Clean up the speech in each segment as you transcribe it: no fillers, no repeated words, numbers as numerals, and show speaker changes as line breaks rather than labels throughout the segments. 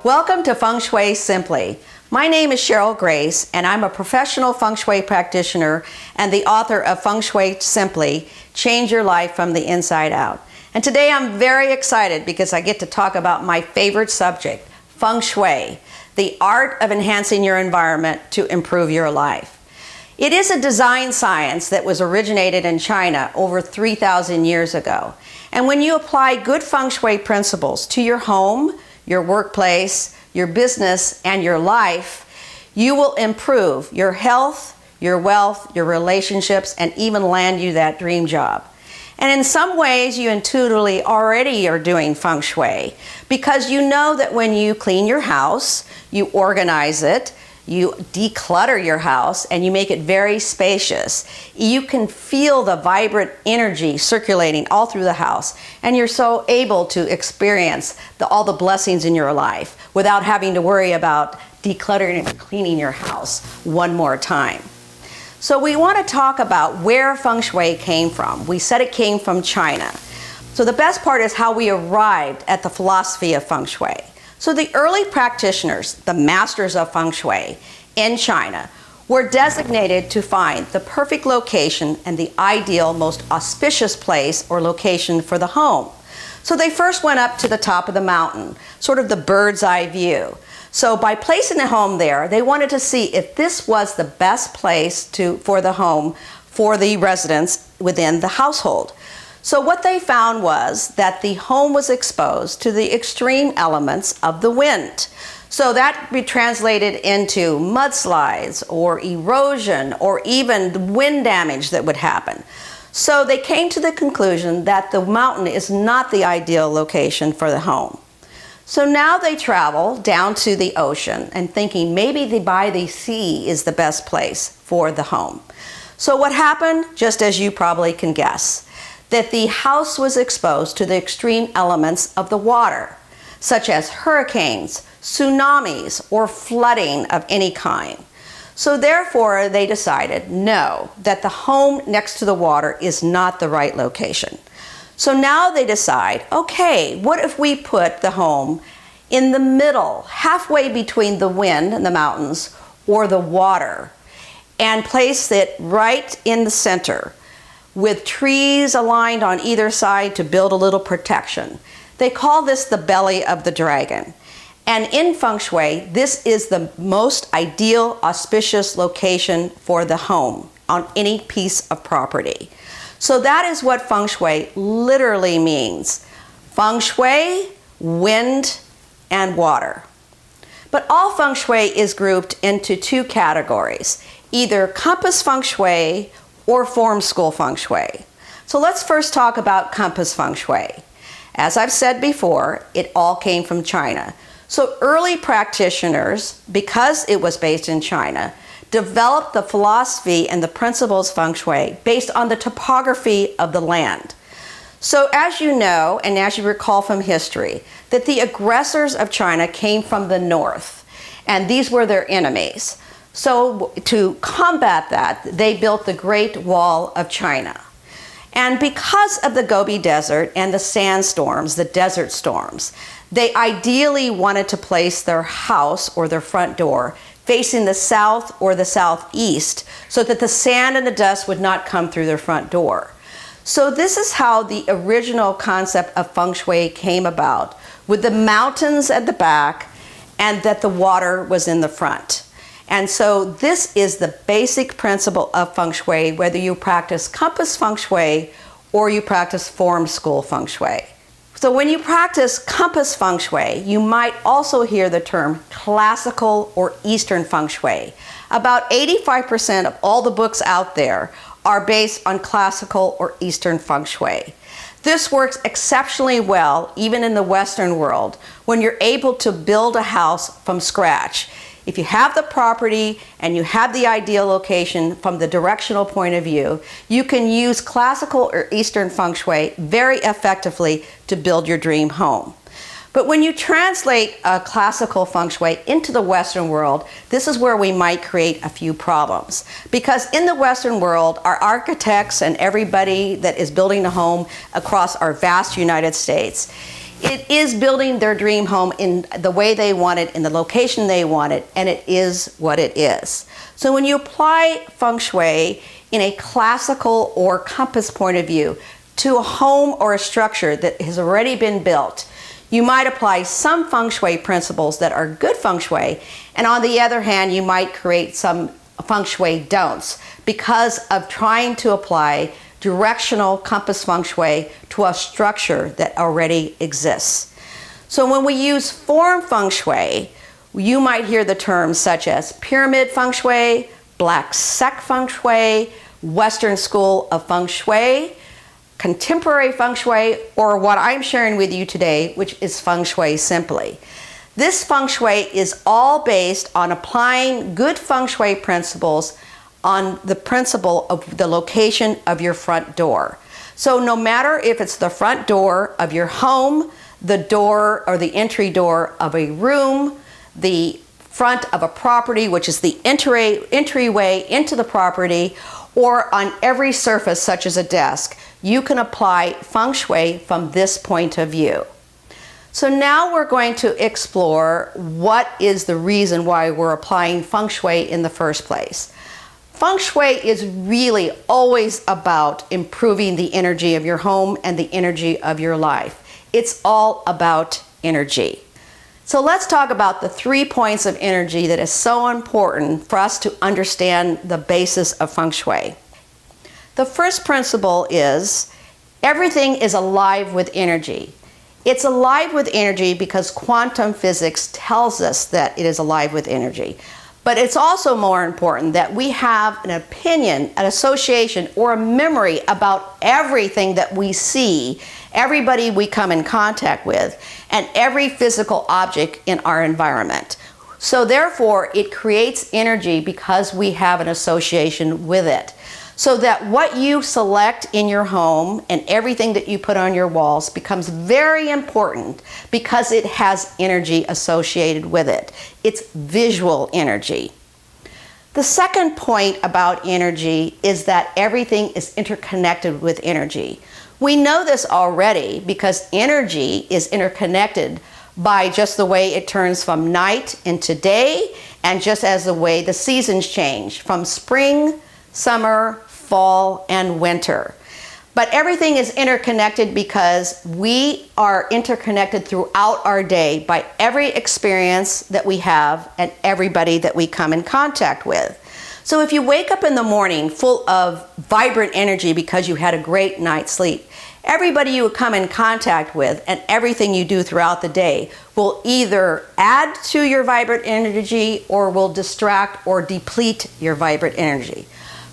Welcome to Feng Shui Simply. My name is Cheryl Grace, and I'm a professional Feng Shui practitioner and the author of Feng Shui Simply, Change Your Life from the Inside Out. And today I'm very excited because I get to talk about my favorite subject, Feng Shui, the art of enhancing your environment to improve your life. It is a design science that was originated in China over 3,000 years ago. And when you apply good Feng Shui principles to your home, your workplace, your business, and your life, you will improve your health, your wealth, your relationships, and even land you that dream job. And in some ways, you intuitively already are doing Feng Shui because you know that when you clean your house, you organize it, you declutter your house, and you make it very spacious. You can feel the vibrant energy circulating all through the house, and you're so able to experience all the blessings in your life without having to worry about decluttering and cleaning your house one more time. So we want to talk about where Feng Shui came from. We said it came from China. So the best part is how we arrived at the philosophy of Feng Shui. So the early practitioners, the masters of Feng Shui in China, were designated to find the perfect location and the ideal, most auspicious place or location for the home. So they first went up to the top of the mountain, sort of the bird's eye view. So by placing the home there, they wanted to see if this was the best place for the home for the residents within the household. So what they found was that the home was exposed to the extreme elements of the wind. So that be translated into mudslides or erosion or even wind damage that would happen. So they came to the conclusion that the mountain is not the ideal location for the home. So now they travel down to the ocean and thinking maybe by the sea is the best place for the home. So what happened, just as you probably can guess, that the house was exposed to the extreme elements of the water, such as hurricanes, tsunamis, or flooding of any kind. So therefore, they decided, no, that the home next to the water is not the right location. So now they decide, okay, what if we put the home in the middle, halfway between the wind and the mountains or the water, and place it right in the center, with trees aligned on either side to build a little protection. They call this the belly of the dragon. And in Feng Shui, this is the most ideal, auspicious location for the home on any piece of property. So that is what Feng Shui literally means. Feng Shui, wind, and water. But all Feng Shui is grouped into two categories, either compass Feng Shui or form school Feng Shui. So let's first talk about compass Feng Shui. As I've said before, it all came from China. So early practitioners, because it was based in China, developed the philosophy and the principles of Feng Shui based on the topography of the land. So as you know, and as you recall from history, that the aggressors of China came from the north, and these were their enemies. So to combat that, they built the Great Wall of China. And because of the Gobi Desert and the sandstorms, the desert storms, they ideally wanted to place their house or their front door facing the south or the southeast so that the sand and the dust would not come through their front door. So this is how the original concept of Feng Shui came about, with the mountains at the back and that the water was in the front. And so this is the basic principle of Feng Shui, whether you practice compass Feng Shui or you practice form school Feng Shui. So when you practice compass Feng Shui, you might also hear the term classical or Eastern Feng Shui. About 85% of all the books out there are based on classical or Eastern Feng Shui. This works exceptionally well even in the Western world when you're able to build a house from scratch. If you have the property and you have the ideal location from the directional point of view, you can use classical or Eastern Feng Shui very effectively to build your dream home. But when you translate classical Feng Shui into the Western world, this is where we might create a few problems. Because in the Western world, our architects and everybody that is building a home across our vast United States It is building their dream home in the way they want it, in the location they want it, and it is what it is. So when you apply Feng Shui in a classical or compass point of view to a home or a structure that has already been built, you might apply some Feng Shui principles that are good Feng Shui, and on the other hand, you might create some Feng Shui don'ts because of trying to apply directional compass Feng Shui to a structure that already exists. So when we use form Feng Shui, you might hear the terms such as pyramid Feng Shui, black sec Feng Shui, Western school of Feng Shui, contemporary Feng Shui, or what I'm sharing with you today, which is Feng Shui simply. This Feng Shui is all based on applying good Feng Shui principles on the principle of the location of your front door. So no matter if it's the front door of your home, the door or the entry door of a room, the front of a property, which is the entryway into the property, or on every surface such as a desk, you can apply Feng Shui from this point of view. So now we're going to explore what is the reason why we're applying Feng Shui in the first place. Feng Shui is really always about improving the energy of your home and the energy of your life. It's all about energy. So let's talk about the 3 points of energy that is so important for us to understand the basis of Feng Shui. The first principle is everything is alive with energy. It's alive with energy because quantum physics tells us that it is alive with energy. But it's also more important that we have an opinion, an association, or a memory about everything that we see, everybody we come in contact with, and every physical object in our environment. So therefore, it creates energy because we have an association with it. So that what you select in your home and everything that you put on your walls becomes very important because it has energy associated with it. It's visual energy. The second point about energy is that everything is interconnected with energy. We know this already because energy is interconnected by just the way it turns from night into day, and just as the way the seasons change from spring, summer, fall, and winter. But everything is interconnected because we are interconnected throughout our day by every experience that we have and everybody that we come in contact with. So if you wake up in the morning full of vibrant energy because you had a great night's sleep, everybody you come in contact with and everything you do throughout the day will either add to your vibrant energy or will distract or deplete your vibrant energy.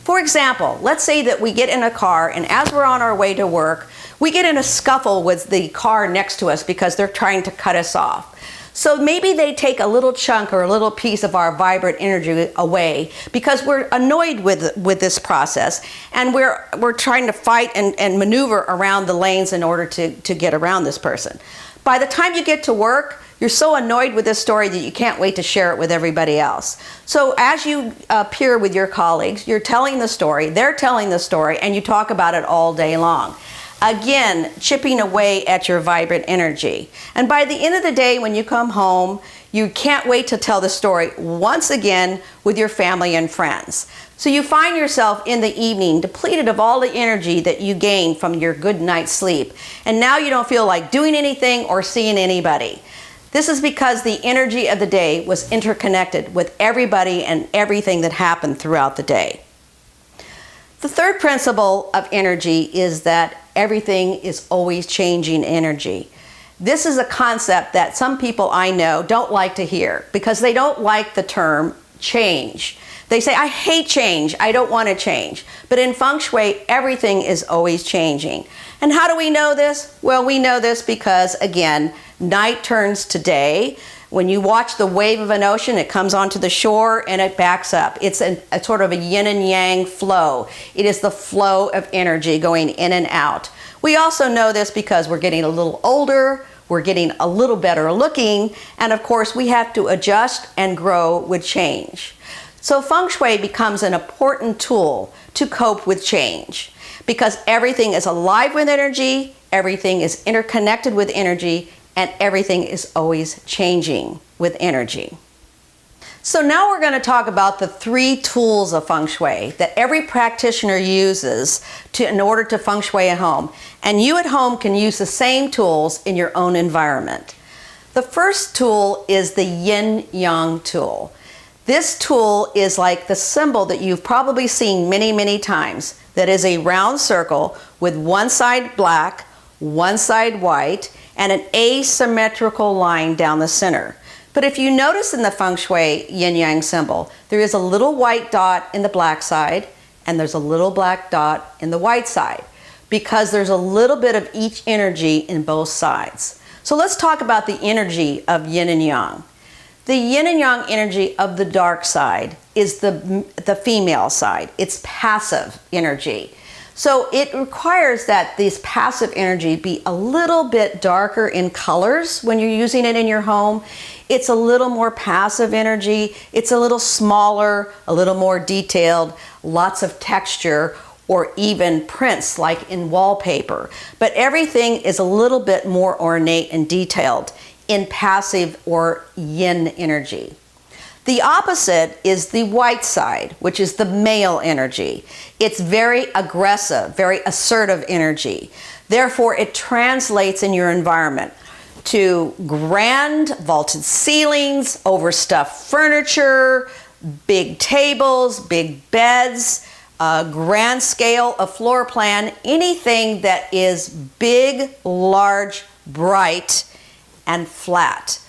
For example, let's say that we get in a car and as we're on our way to work, we get in a scuffle with the car next to us because they're trying to cut us off. So maybe they take a little chunk or a little piece of our vibrant energy away because we're annoyed with this process and we're trying to fight and maneuver around the lanes in order to get around this person. By the time you get to work, you're so annoyed with this story that you can't wait to share it with everybody else. So as you appear with your colleagues, you're telling the story, they're telling the story, and you talk about it all day long. Again, chipping away at your vibrant energy. And by the end of the day, when you come home, you can't wait to tell the story once again with your family and friends. So you find yourself in the evening depleted of all the energy that you gained from your good night's sleep. And now you don't feel like doing anything or seeing anybody. This is because the energy of the day was interconnected with everybody and everything that happened throughout the day. The third principle of energy is that everything is always changing energy. This is a concept that some people I know don't like to hear because they don't like the term change. They say, I hate change, I don't want to change. But in Feng Shui, everything is always changing. And how do we know this? Well, we know this because, again, night turns to day. When you watch the wave of an ocean, it comes onto the shore and it backs up. It's a sort of a yin and yang flow. It is the flow of energy going in and out. We also know this because we're getting a little older, we're getting a little better looking, and of course we have to adjust and grow with change. So Feng Shui becomes an important tool to cope with change because everything is alive with energy, everything is interconnected with energy, and everything is always changing with energy. So now we're going to talk about the 3 tools of Feng Shui that every practitioner uses in order to Feng Shui a home. And you at home can use the same tools in your own environment. The first tool is the Yin-Yang tool. This tool is like the symbol that you've probably seen many, many times. That is a round circle with one side black, one side white, and an asymmetrical line down the center. But if you notice in the Feng Shui yin-yang symbol, there is a little white dot in the black side and there's a little black dot in the white side because there's a little bit of each energy in both sides. So let's talk about the energy of yin and yang. The yin and yang energy of the dark side is the female side. It's passive energy. So it requires that this passive energy be a little bit darker in colors when you're using it in your home. It's a little more passive energy. It's a little smaller, a little more detailed, lots of texture, or even prints like in wallpaper. But everything is a little bit more ornate and detailed in passive or yin energy. The opposite is the white side, which is the male energy. It's very aggressive, very assertive energy. Therefore, it translates in your environment to grand vaulted ceilings, overstuffed furniture, big tables, big beds, a grand scale of floor plan, anything that is big, large, bright, and flat.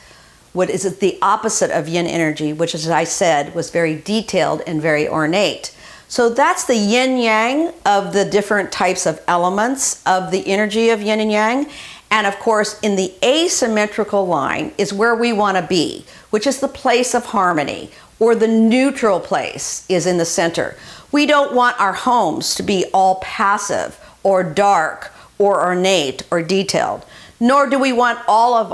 What is it the opposite of yin energy, which, as I said, was very detailed and very ornate. So that's the yin-yang of the different types of elements of the energy of yin and yang. And of course, in the asymmetrical line is where we want to be, which is the place of harmony, or the neutral place is in the center. We don't want our homes to be all passive or dark or ornate or detailed, nor do we want all of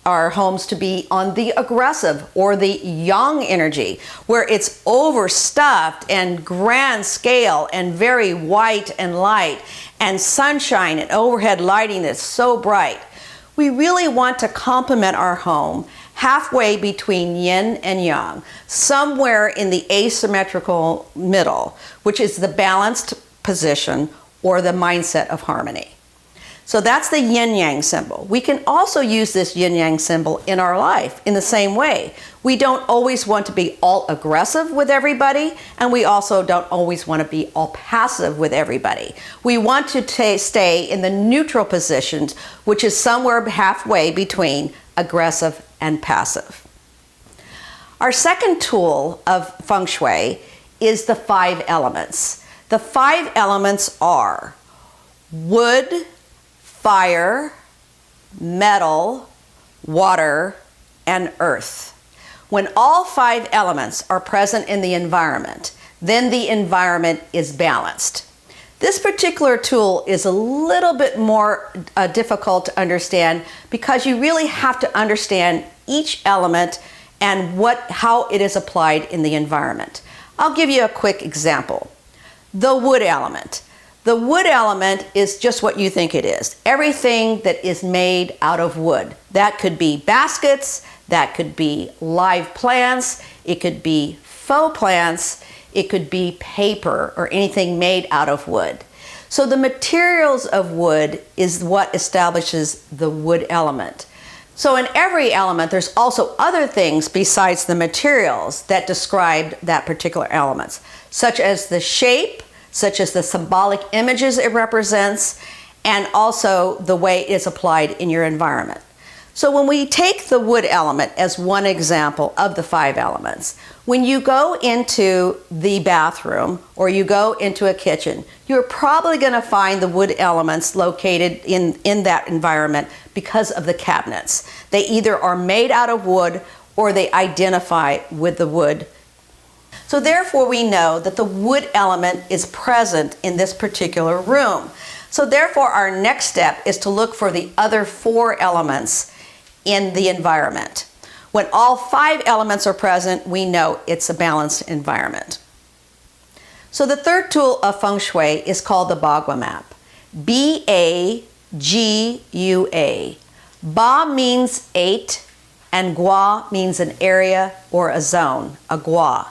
our homes to be on the aggressive or the yang energy, where it's overstuffed and grand scale and very white and light and sunshine and overhead lighting that's so bright. We really want to complement our home halfway between yin and yang, somewhere in the asymmetrical middle, which is the balanced position or the mindset of harmony. So that's the yin-yang symbol. We can also use this yin-yang symbol in our life in the same way. We don't always want to be all aggressive with everybody, and we also don't always want to be all passive with everybody. We want to stay in the neutral positions, which is somewhere halfway between aggressive and passive. Our second tool of Feng Shui is the 5 elements. The 5 elements are wood, fire, metal, water, and earth. When all 5 elements are present in the environment, then the environment is balanced. This particular tool is a little bit more difficult to understand because you really have to understand each element and how it is applied in the environment. I'll give you a quick example. The wood element. The wood element is just what you think it is. Everything that is made out of wood. That could be baskets, that could be live plants, it could be faux plants, it could be paper or anything made out of wood. So the materials of wood is what establishes the wood element. So in every element, there's also other things besides the materials that describe that particular element, such as the shape, such as the symbolic images it represents, and also the way it is applied in your environment. So when we take the wood element as one example of the 5 elements, when you go into the bathroom or you go into a kitchen, you're probably going to find the wood elements located in that environment because of the cabinets. They either are made out of wood or they identify with the wood. So therefore we know that the wood element is present in this particular room. So therefore our next step is to look for the other 4 elements in the environment. When all 5 elements are present, we know it's a balanced environment. So the third tool of Feng Shui is called the Bagua map. B-A-G-U-A. Ba means 8, and Gua means an area or a zone, a Gua.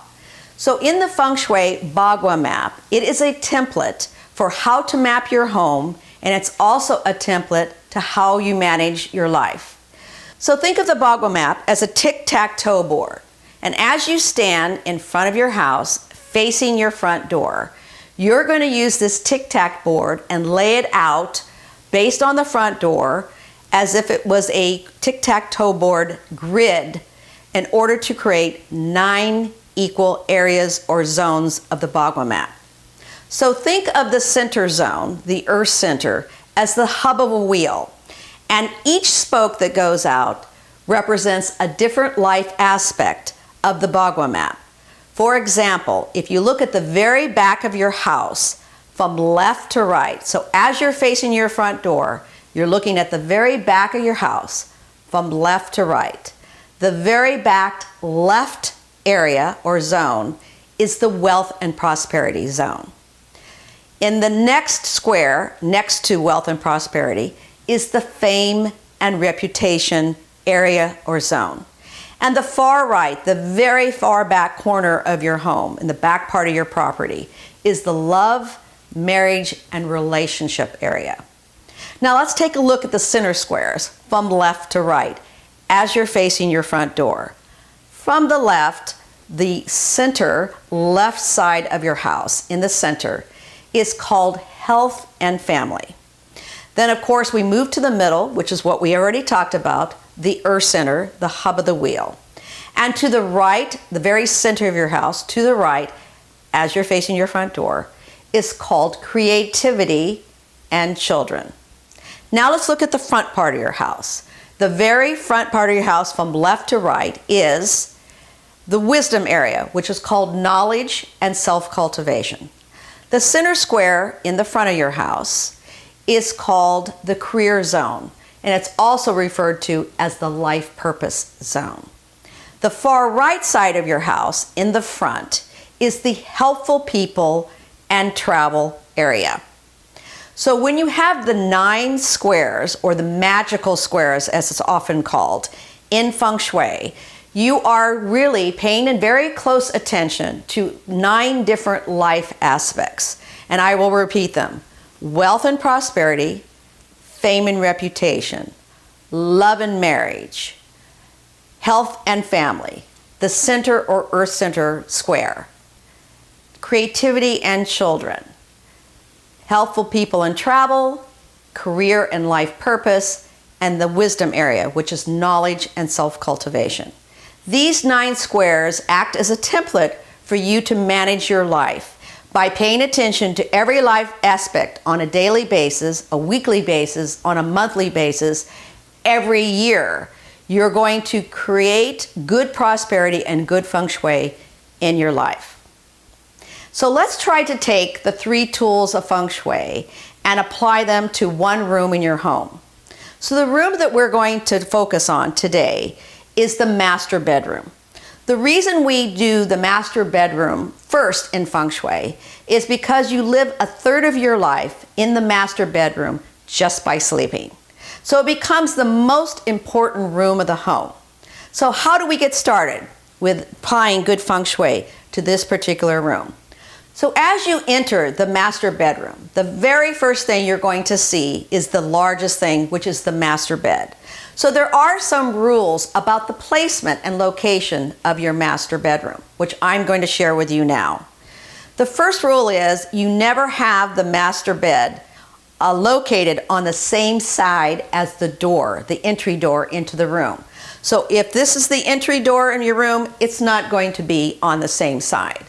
So in the Feng Shui Bagua map, it is a template for how to map your home, and it's also a template to how you manage your life. So think of the Bagua map as a tic-tac-toe board. And as you stand in front of your house, facing your front door, you're going to use this tic-tac board and lay it out based on the front door as if it was a tic-tac-toe board grid in order to create 9 equal areas or zones of the Bagua map. So think of the center zone, the earth center, as the hub of a wheel. And each spoke that goes out represents a different life aspect of the Bagua map. For example, if you look at the very back of your house from left to right, so as you're facing your front door, you're looking at the very back of your house from left to right. The very back left area or zone is the wealth and prosperity zone. In the next square, next to wealth and prosperity, is the fame and reputation area or zone. And the far right, the very far back corner of your home, in the back part of your property, is the love, marriage, and relationship area. Now let's take a look at the center squares from left to right as you're facing your front door. From the left, the center left side of your house in the center is called health and family. Then of course we move to the middle, which is what we already talked about, the earth center, the hub of the wheel. And to the right, the very center of your house, to the right, as you're facing your front door, is called creativity and children. Now let's look at the front part of your house. The very front part of your house from left to right is the wisdom area, which is called knowledge and self-cultivation. The center square in the front of your house is called the career zone, and it's also referred to as the life purpose zone. The far right side of your house in the front is the helpful people and travel area. So when you have the 9 squares, or the magical squares as it's often called, in Feng Shui, you are really paying very close attention to 9 different life aspects. And I will repeat them: wealth and prosperity, fame and reputation, love and marriage, health and family, the center or earth center square, creativity and children, helpful people and travel, career and life purpose, and the wisdom area, which is knowledge and self-cultivation. These 9 squares act as a template for you to manage your life by paying attention to every life aspect on a daily basis, a weekly basis, on a monthly basis, every year. You're going to create good prosperity and good Feng Shui in your life. So let's try to take the 3 tools of Feng Shui and apply them to one room in your home. So the room that we're going to focus on today is the master bedroom. The reason we do the master bedroom first in Feng Shui is because you live a third of your life in the master bedroom just by sleeping. So it becomes the most important room of the home. So how do we get started with applying good Feng Shui to this particular room? So as you enter the master bedroom, the very first thing you're going to see is the largest thing, which is the master bed. So there are some rules about the placement and location of your master bedroom, which I'm going to share with you now. The first rule is you never have the master bed located on the same side as the door, the entry door into the room. So if this is the entry door in your room, it's not going to be on the same side.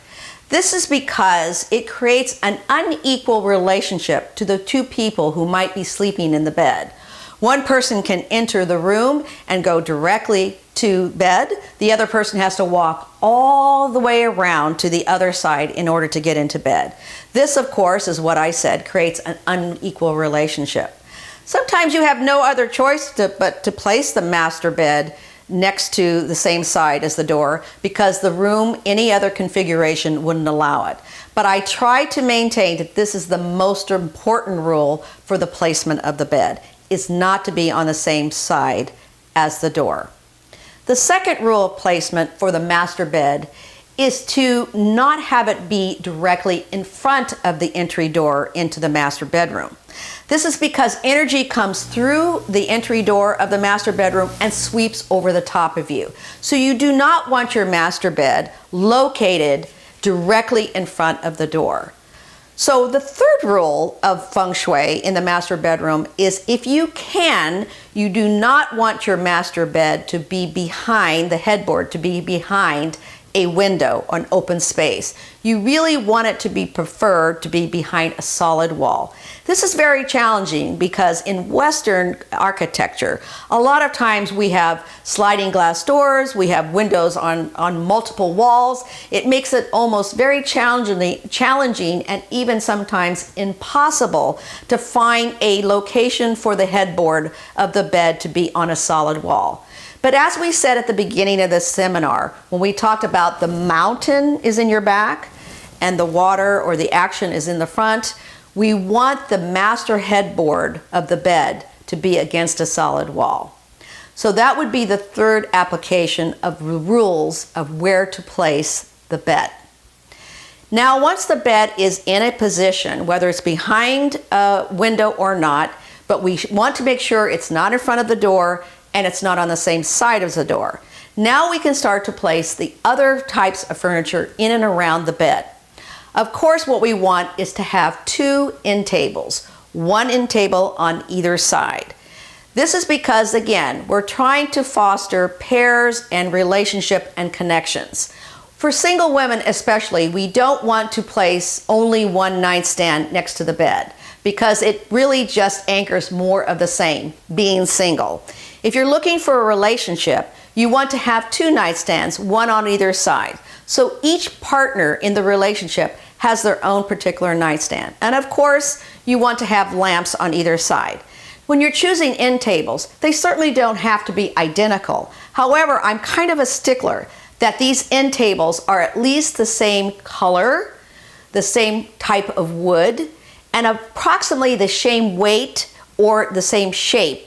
This is because it creates an unequal relationship to the 2 people who might be sleeping in the bed. One person can enter the room and go directly to bed. The other person has to walk all the way around to the other side in order to get into bed. This, of course, is what I said, creates an unequal relationship. Sometimes you have no other choice but to place the master bed next to the same side as the door because the room, any other configuration wouldn't allow it. But I try to maintain that this is the most important rule for the placement of the bed. is not to be on the same side as the door. The second rule of placement for the master bed is to not have it be directly in front of the entry door into the master bedroom. This is because energy comes through the entry door of the master bedroom and sweeps over the top of you. So you do not want your master bed located directly in front of the door. So the third rule of Feng Shui in the master bedroom is, if you can, you do not want your master bed to be behind the headboard, to be behind a window, an open space. You really want it to be preferred to be behind a solid wall. This is very challenging because in Western architecture, a lot of times we have sliding glass doors, we have windows on multiple walls. It makes it almost very challenging and even sometimes impossible to find a location for the headboard of the bed to be on a solid wall. But as we said at the beginning of this seminar, when we talked about the mountain is in your back and the water or the action is in the front, we want the master headboard of the bed to be against a solid wall. So that would be the third application of the rules of where to place the bed. Now, once the bed is in a position, whether it's behind a window or not, but we want to make sure it's not in front of the door and it's not on the same side as the door. Now we can start to place the other types of furniture in and around the bed. Of course, what we want is to have two end tables, one end table on either side. This is because, again, we're trying to foster pairs and relationship and connections. For single women especially, we don't want to place only one nightstand next to the bed because it really just anchors more of the same, being single. If you're looking for a relationship, you want to have two nightstands, one on either side. So each partner in the relationship has their own particular nightstand. And of course, you want to have lamps on either side. When you're choosing end tables, they certainly don't have to be identical. However, I'm kind of a stickler that these end tables are at least the same color, the same type of wood, and approximately the same weight or the same shape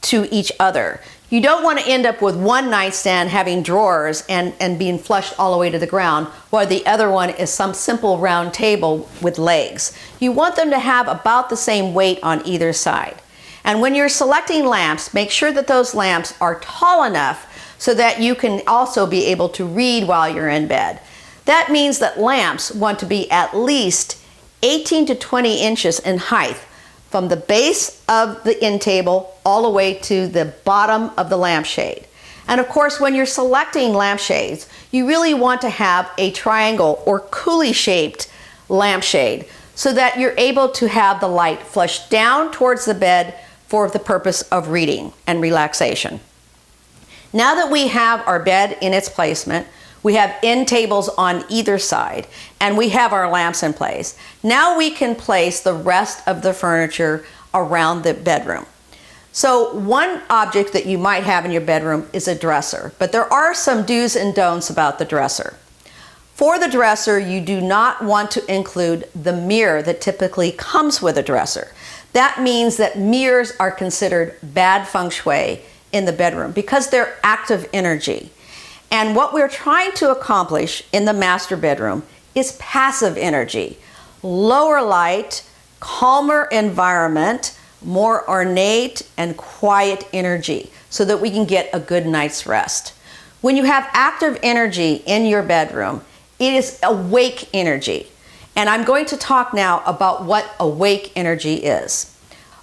to each other. You don't want to end up with one nightstand having drawers and being flushed all the way to the ground, while the other one is some simple round table with legs. You want them to have about the same weight on either side. And when you're selecting lamps, make sure that those lamps are tall enough so that you can also be able to read while you're in bed. That means that lamps want to be at least 18 to 20 inches in height, from the base of the end table all the way to the bottom of the lampshade. And of course, when you're selecting lampshades, you really want to have a triangle or coulis shaped lampshade so that you're able to have the light flush down towards the bed for the purpose of reading and relaxation. Now that we have our bed in its placement, we have end tables on either side, and we have our lamps in place. Now we can place the rest of the furniture around the bedroom. So one object that you might have in your bedroom is a dresser, but there are some do's and don'ts about the dresser. For the dresser, you do not want to include the mirror that typically comes with a dresser. That means that mirrors are considered bad feng shui in the bedroom because they're active energy. And what we're trying to accomplish in the master bedroom is passive energy, lower light, calmer environment, more ornate and quiet energy so that we can get a good night's rest. When you have active energy in your bedroom, it is awake energy. And I'm going to talk now about what awake energy is.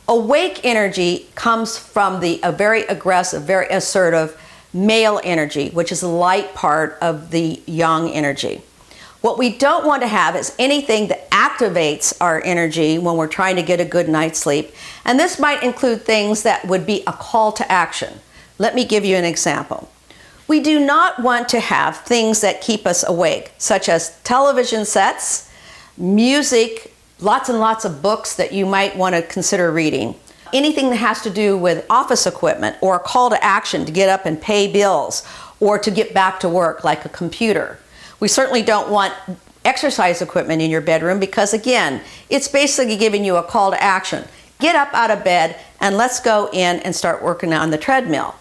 Awake energy comes from a very aggressive, very assertive male energy, which is the light part of the yang energy. What we don't want to have is anything that activates our energy when we're trying to get a good night's sleep. And this might include things that would be a call to action. Let me give you an example. We do not want to have things that keep us awake, such as television sets, music, lots and lots of books that you might want to consider reading. Anything that has to do with office equipment or a call to action to get up and pay bills or to get back to work, like a computer. We certainly don't want exercise equipment in your bedroom because, again, it's basically giving you a call to action. Get up out of bed and let's go in and start working on the treadmill.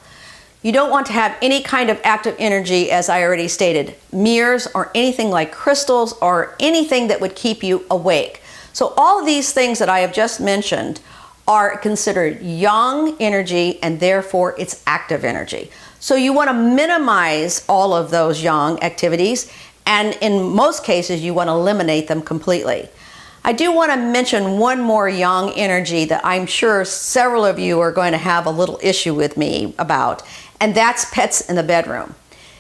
You don't want to have any kind of active energy, as I already stated, mirrors or anything like crystals or anything that would keep you awake. So all of these things that I have just mentioned are considered yang energy, and therefore it's active energy. So you want to minimize all of those yang activities, and in most cases you want to eliminate them completely. I do want to mention one more yang energy that I'm sure several of you are going to have a little issue with me about, and that's pets in the bedroom.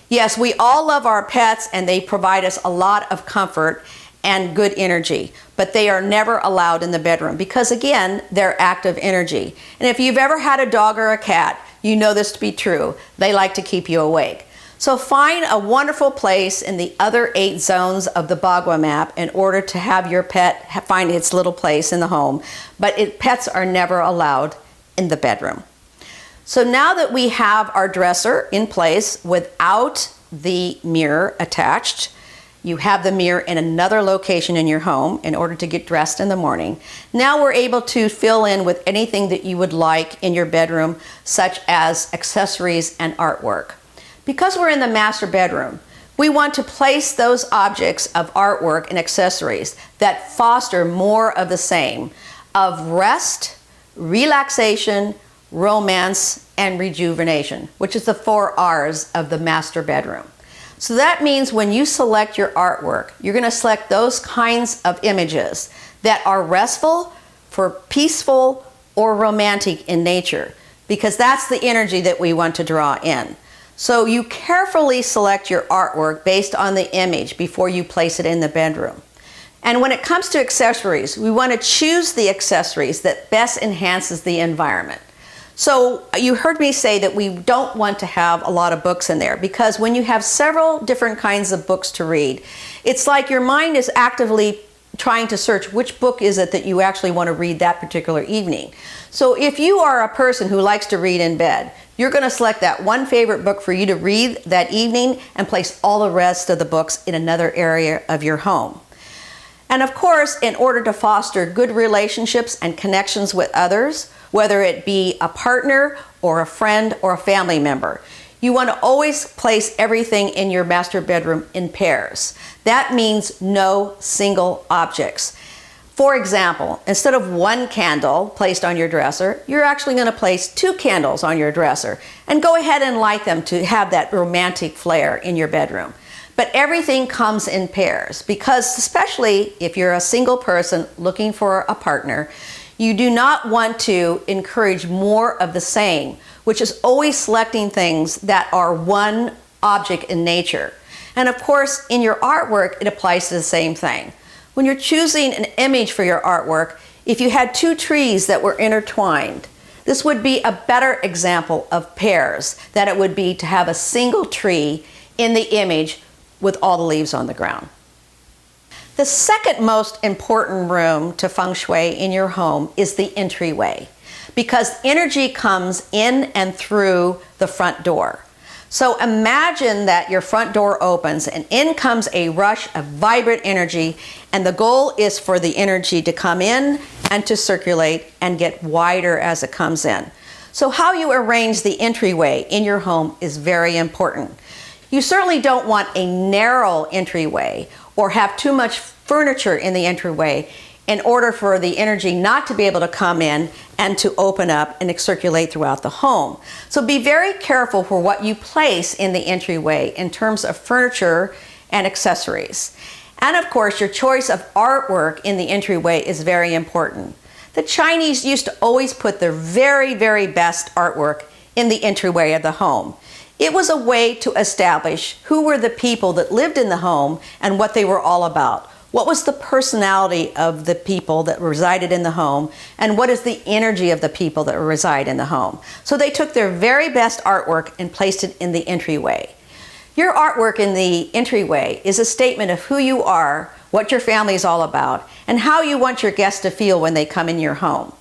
Yes, we all love our pets and they provide us a lot of comfort and good energy, but they are never allowed in the bedroom because, again, they're active energy. And if you've ever had a dog or a cat, you know this to be true. They like to keep you awake. So find a wonderful place in the other 8 zones of the Bagua map in order to have your pet find its little place in the home, but pets are never allowed in the bedroom. So now that we have our dresser in place without the mirror attached, you have the mirror in another location in your home in order to get dressed in the morning. Now we're able to fill in with anything that you would like in your bedroom, such as accessories and artwork. Because we're in the master bedroom, we want to place those objects of artwork and accessories that foster more of the same, of rest, relaxation, romance, and rejuvenation, which is the 4 R's of the master bedroom. So that means when you select your artwork, you're going to select those kinds of images that are restful, for peaceful, or romantic in nature, because that's the energy that we want to draw in. So you carefully select your artwork based on the image before you place it in the bedroom. And when it comes to accessories, we want to choose the accessories that best enhances the environment. So you heard me say that we don't want to have a lot of books in there, because when you have several different kinds of books to read, it's like your mind is actively trying to search which book is it that you actually want to read that particular evening. So if you are a person who likes to read in bed, you're going to select that one favorite book for you to read that evening and place all the rest of the books in another area of your home. And of course, in order to foster good relationships and connections with others, whether it be a partner or a friend or a family member, you want to always place everything in your master bedroom in pairs. That means no single objects. For example, instead of 1 candle placed on your dresser, you're actually going to place 2 candles on your dresser and go ahead and light them to have that romantic flair in your bedroom. But everything comes in pairs, because especially if you're a single person looking for a partner, you do not want to encourage more of the same, which is always selecting things that are one object in nature. And of course, in your artwork, it applies to the same thing. When you're choosing an image for your artwork, if you had 2 trees that were intertwined, this would be a better example of pairs than it would be to have a single tree in the image with all the leaves on the ground. The second most important room to feng shui in your home is the entryway, because energy comes in and through the front door. So imagine that your front door opens and in comes a rush of vibrant energy, and the goal is for the energy to come in and to circulate and get wider as it comes in. So how you arrange the entryway in your home is very important. You certainly don't want a narrow entryway or have too much furniture in the entryway in order for the energy not to be able to come in and to open up and circulate throughout the home. So be very careful for what you place in the entryway in terms of furniture and accessories. And of course, your choice of artwork in the entryway is very important. The Chinese used to always put their very, very best artwork in the entryway of the home. It was a way to establish who were the people that lived in the home and what they were all about. What was the personality of the people that resided in the home, and what is the energy of the people that reside in the home? So they took their very best artwork and placed it in the entryway. Your artwork in the entryway is a statement of who you are, what your family is all about, and how you want your guests to feel when they come in your home.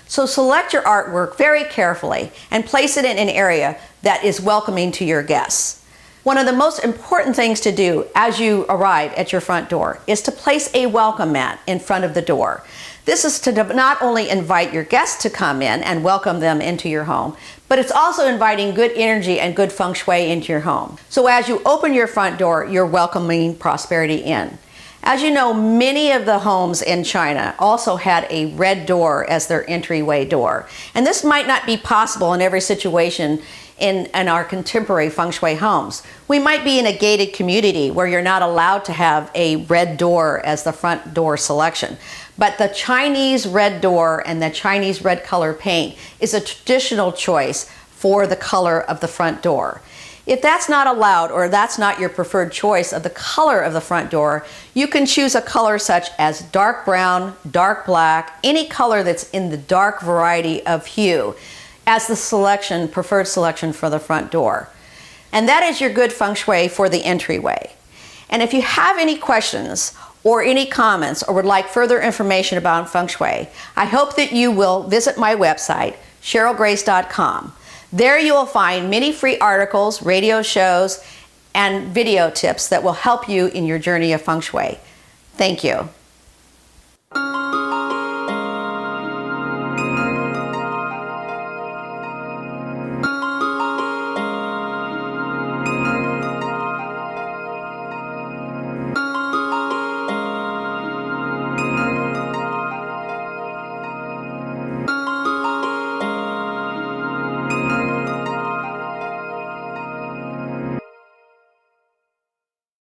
So select your artwork very carefully and place it in an area that is welcoming to your guests. One of the most important things to do as you arrive at your front door is to place a welcome mat in front of the door. This is to not only invite your guests to come in and welcome them into your home, but it's also inviting good energy and good feng shui into your home. So as you open your front door, you're welcoming prosperity in. As you know, many of the homes in China also had a red door as their entryway door. And this might not be possible in every situation in our contemporary feng shui homes. We might be in a gated community where you're not allowed to have a red door as the front door selection. But the Chinese red door and the Chinese red color paint is a traditional choice for the color of the front door. If that's not allowed, or that's not your preferred choice of the color of the front door, you can choose a color such as dark brown, dark black, any color that's in the dark variety of hue as the preferred selection for the front door. And that is your good feng shui for the entryway. And if you have any questions or any comments or would like further information about feng shui, I hope that you will visit my website, CherylGrace.com. There you will find many free articles, radio shows, and video tips that will help you in your journey of feng shui. Thank you.